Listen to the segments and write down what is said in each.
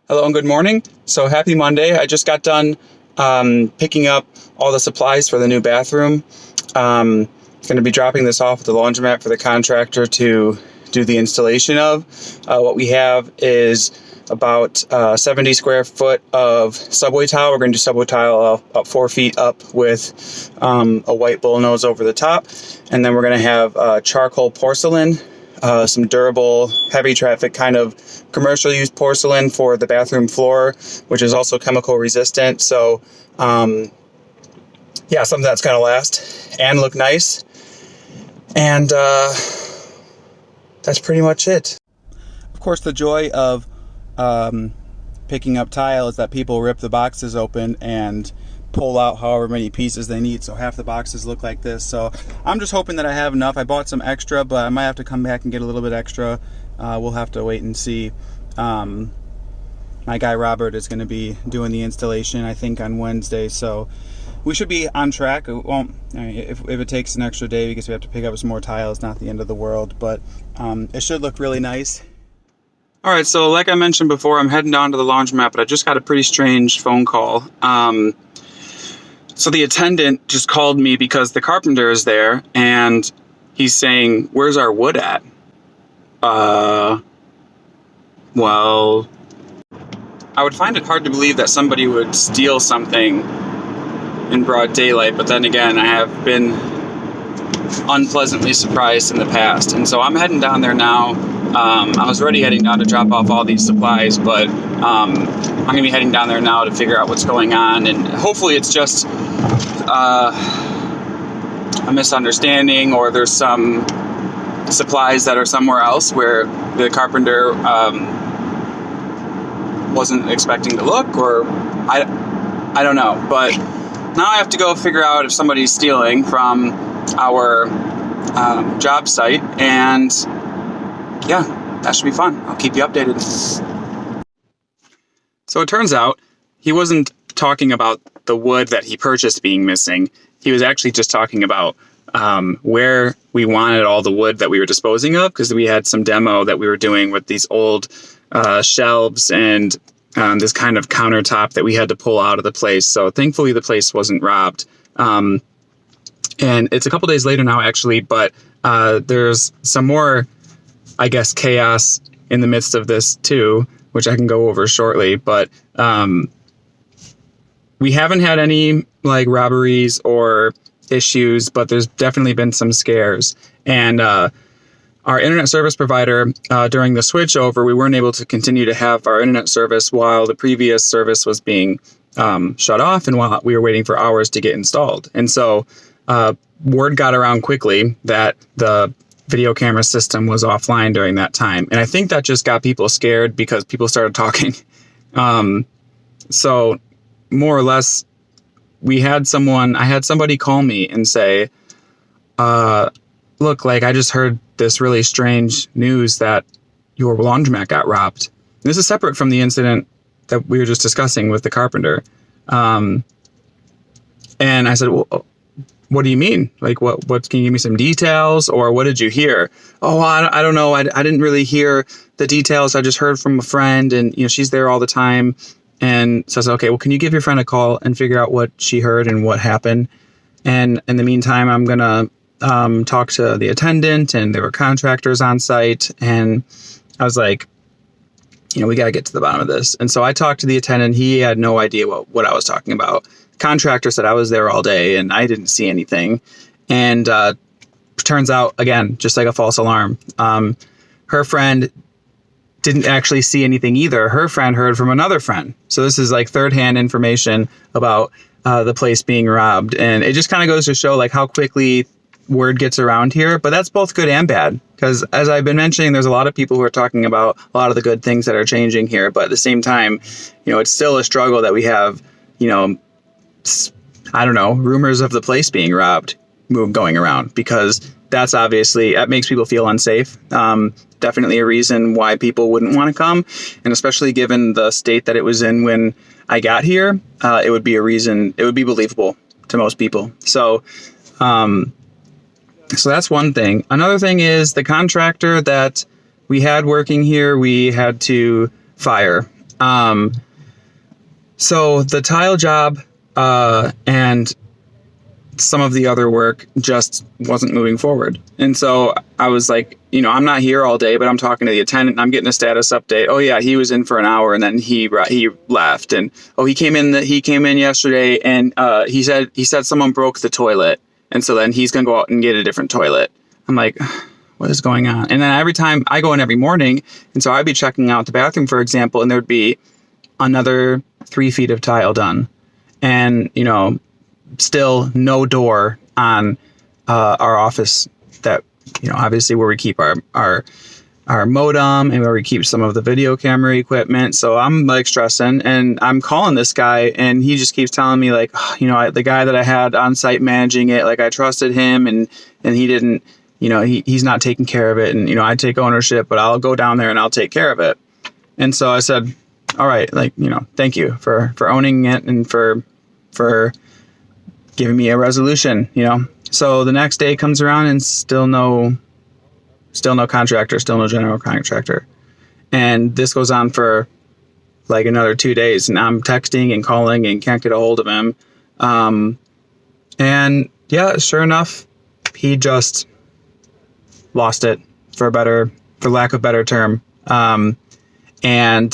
Hello and good morning. So happy Monday. I just got done picking up all the supplies for the new bathroom. Going to be dropping this off at the laundromat for the contractor to do the installation of. What we have is about 70 square foot of subway tile. We're going to do subway tile up 4 feet up with a white bullnose over the top. And then we're going to have charcoal porcelain, some durable, heavy traffic kind of commercial use porcelain for the bathroom floor, which is also chemical resistant. So yeah, something that's going to last and look nice. And that's pretty much it. Of course, the joy of picking up tile is that people rip the boxes open and pull out however many pieces they need. So half the boxes look like this. So I'm just hoping that I have enough. I bought some extra, but I might have to come back and get a little bit extra. We'll have to wait and see. My guy Robert is going to be doing the installation, I think, on Wednesday. So we should be on track. It won't, if it takes an extra day because we have to pick up some more tile, it's not the end of the world. But it should look really nice. All right, so like I mentioned before, I'm heading down to the laundromat, but I just got a pretty strange phone call. So the attendant just called me because the carpenter is there, and he's saying, "Where's our wood at?" Well, I would find it hard to believe that somebody would steal something in broad daylight, but then again, I have been unpleasantly surprised in the past, and so I'm heading down there now. I was already heading down to drop off all these supplies, but I'm gonna be heading down there now to figure out what's going on, and hopefully it's just a misunderstanding, or there's some supplies that are somewhere else where the carpenter wasn't expecting to look, or I don't know. But now I have to go figure out if somebody's stealing from our job site, and yeah, that should be fun. I'll keep you updated. So it turns out he wasn't talking about the wood that he purchased being missing. He was actually just talking about where we wanted all the wood that we were disposing of, because we had some demo that we were doing with these old shelves and this kind of countertop that we had to pull out of the place. So thankfully the place wasn't robbed. And it's a couple days later now, actually, but there's some more, I guess, chaos in the midst of this too, which I can go over shortly. But we haven't had any like robberies or issues, but there's definitely been some scares. And our internet service provider, during the switchover, we weren't able to continue to have our internet service while the previous service was being shut off and while we were waiting for ours to get installed. And so word got around quickly that the video camera system was offline during that time. And I think that just got people scared because people started talking. So more or less, I had somebody call me and say, look, like I just heard this really strange news that your laundromat got robbed. And this is separate from the incident that we were just discussing with the carpenter. And I said, well, what do you mean? Like, what can you give me some details, or what did you hear? Oh, I don't know. I didn't really hear the details. I just heard from a friend, and she's there all the time. And so I said, okay, well, can you give your friend a call and figure out what she heard and what happened? And in the meantime, I'm going to talk to the attendant, and there were contractors on site. And I was like, we got to get to the bottom of this. And so I talked to the attendant. He had no idea what I was talking about. Contractor said I was there all day and I didn't see anything. And turns out, again, just like a false alarm, her friend didn't actually see anything either. Her friend heard from another friend. So this is like third-hand information about the place being robbed. And it just kind of goes to show like how quickly word gets around here. But that's both good and bad, because as I've been mentioning, there's a lot of people who are talking about a lot of the good things that are changing here. But at the same time, it's still a struggle that we have, I don't know, rumors of the place being robbed going around, because that makes people feel unsafe. Definitely a reason why people wouldn't want to come. And especially given the state that it was in when I got here, it would be believable to most people. So that's one thing. Another thing is the contractor that we had working here, we had to fire. So the tile job and some of the other work just wasn't moving forward. And so I was like, I'm not here all day, but I'm talking to the attendant and I'm getting a status update. Oh yeah, he was in for an hour and then he left. And he came in yesterday and he said someone broke the toilet. And so then he's going to go out and get a different toilet. I'm like, what is going on? And then every time I go in every morning, and so I'd be checking out the bathroom, for example, and there'd be another 3 feet of tile done. And, still no door on our office that, obviously where we keep our modem and where we keep some of the video camera equipment. So I'm like stressing and I'm calling this guy and he just keeps telling me like, the guy that I had on site managing it, like I trusted him and he didn't, he's not taking care of it. And, I take ownership, but I'll go down there and I'll take care of it. And so I said, all right, like, thank you for owning it and for giving me a resolution, So the next day comes around and still no contractor, still no general contractor. And this goes on for like another 2 days and I'm texting and calling and can't get a hold of him. And yeah, sure enough, he just lost it for lack of better term. And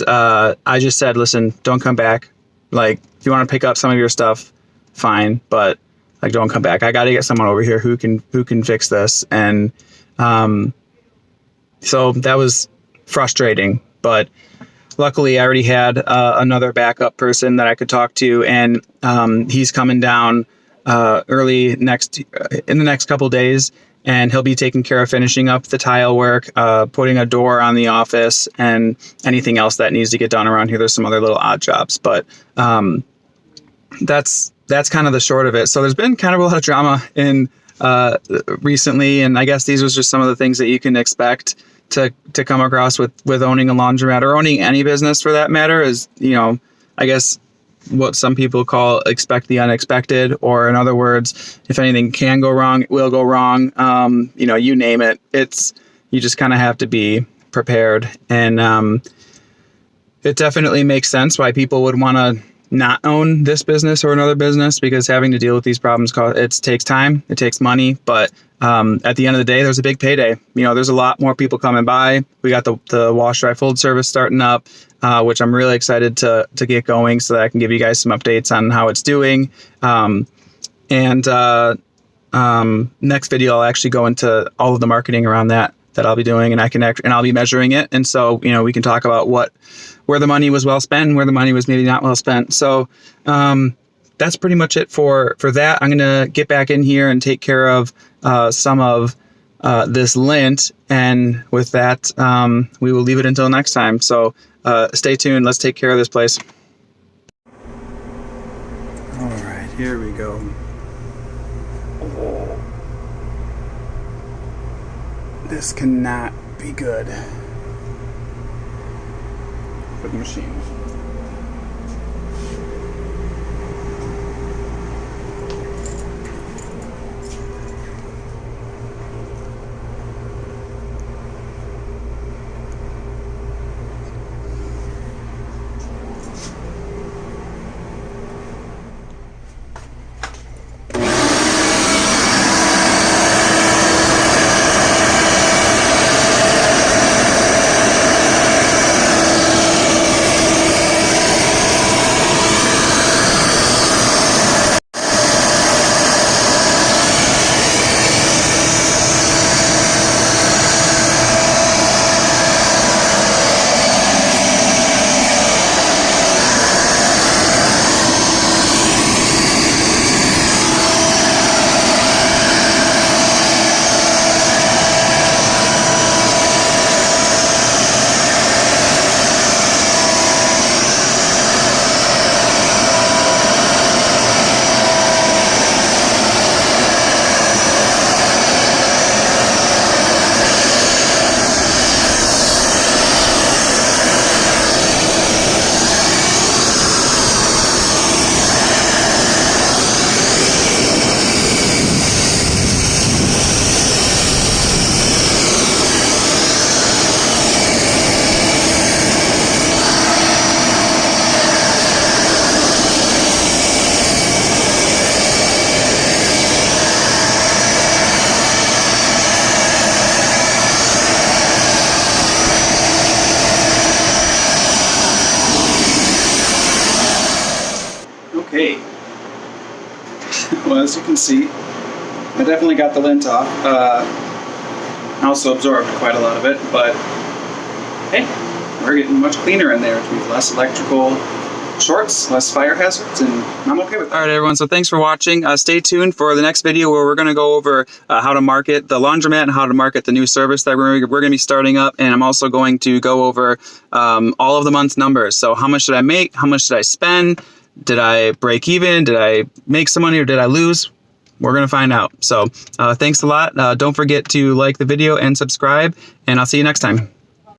I just said, listen, don't come back. Like, if you want to pick up some of your stuff, fine, but like, don't come back. I got to get someone over here who can fix this. And so that was frustrating, but luckily I already had another backup person that I could talk to, and he's coming down in the next couple days, and he'll be taking care of finishing up the tile work, putting a door on the office, and anything else that needs to get done around here. There's some other little odd jobs, but that's kind of the short of it. So there's been kind of a lot of drama in recently, and I guess these was just some of the things that you can expect to come across with owning a laundromat or owning any business for that matter. Is I guess what some people call expect the unexpected, or in other words, if anything can go wrong, it will go wrong. You name it. You just kind of have to be prepared, and it definitely makes sense why people would want to not own this business or another business, because having to deal with these problems takes time, it takes money, but at the end of the day, there's a big payday. There's a lot more people coming by. We got the wash, dry, fold service starting up, which I'm really excited to get going so that I can give you guys some updates on how it's doing. Next video, I'll actually go into all of the marketing around that I'll be doing, and I'll be measuring it. And so, we can talk about where the money was well spent and where the money was maybe not well spent. So, that's pretty much it for that. I'm going to get back in here and take care of some of this lint. And with that, we will leave it until next time. So stay tuned. Let's take care of this place. All right, here we go. This cannot be good for the machine. great. Well, as you can see, I definitely got the lint off. I also absorbed quite a lot of it, but hey, we're getting much cleaner in there, which means less electrical shorts, less fire hazards, and I'm okay with that. All right, everyone, so thanks for watching. Stay tuned for the next video where we're going to go over how to market the laundromat and how to market the new service that we're going to be starting up. And I'm also going to go over all of the month's numbers. So how much did I make? How much did I spend? Did I break even? Did I make some money or did I lose? We're going to find out. So thanks a lot. Don't forget to like the video and subscribe, and I'll see you next time.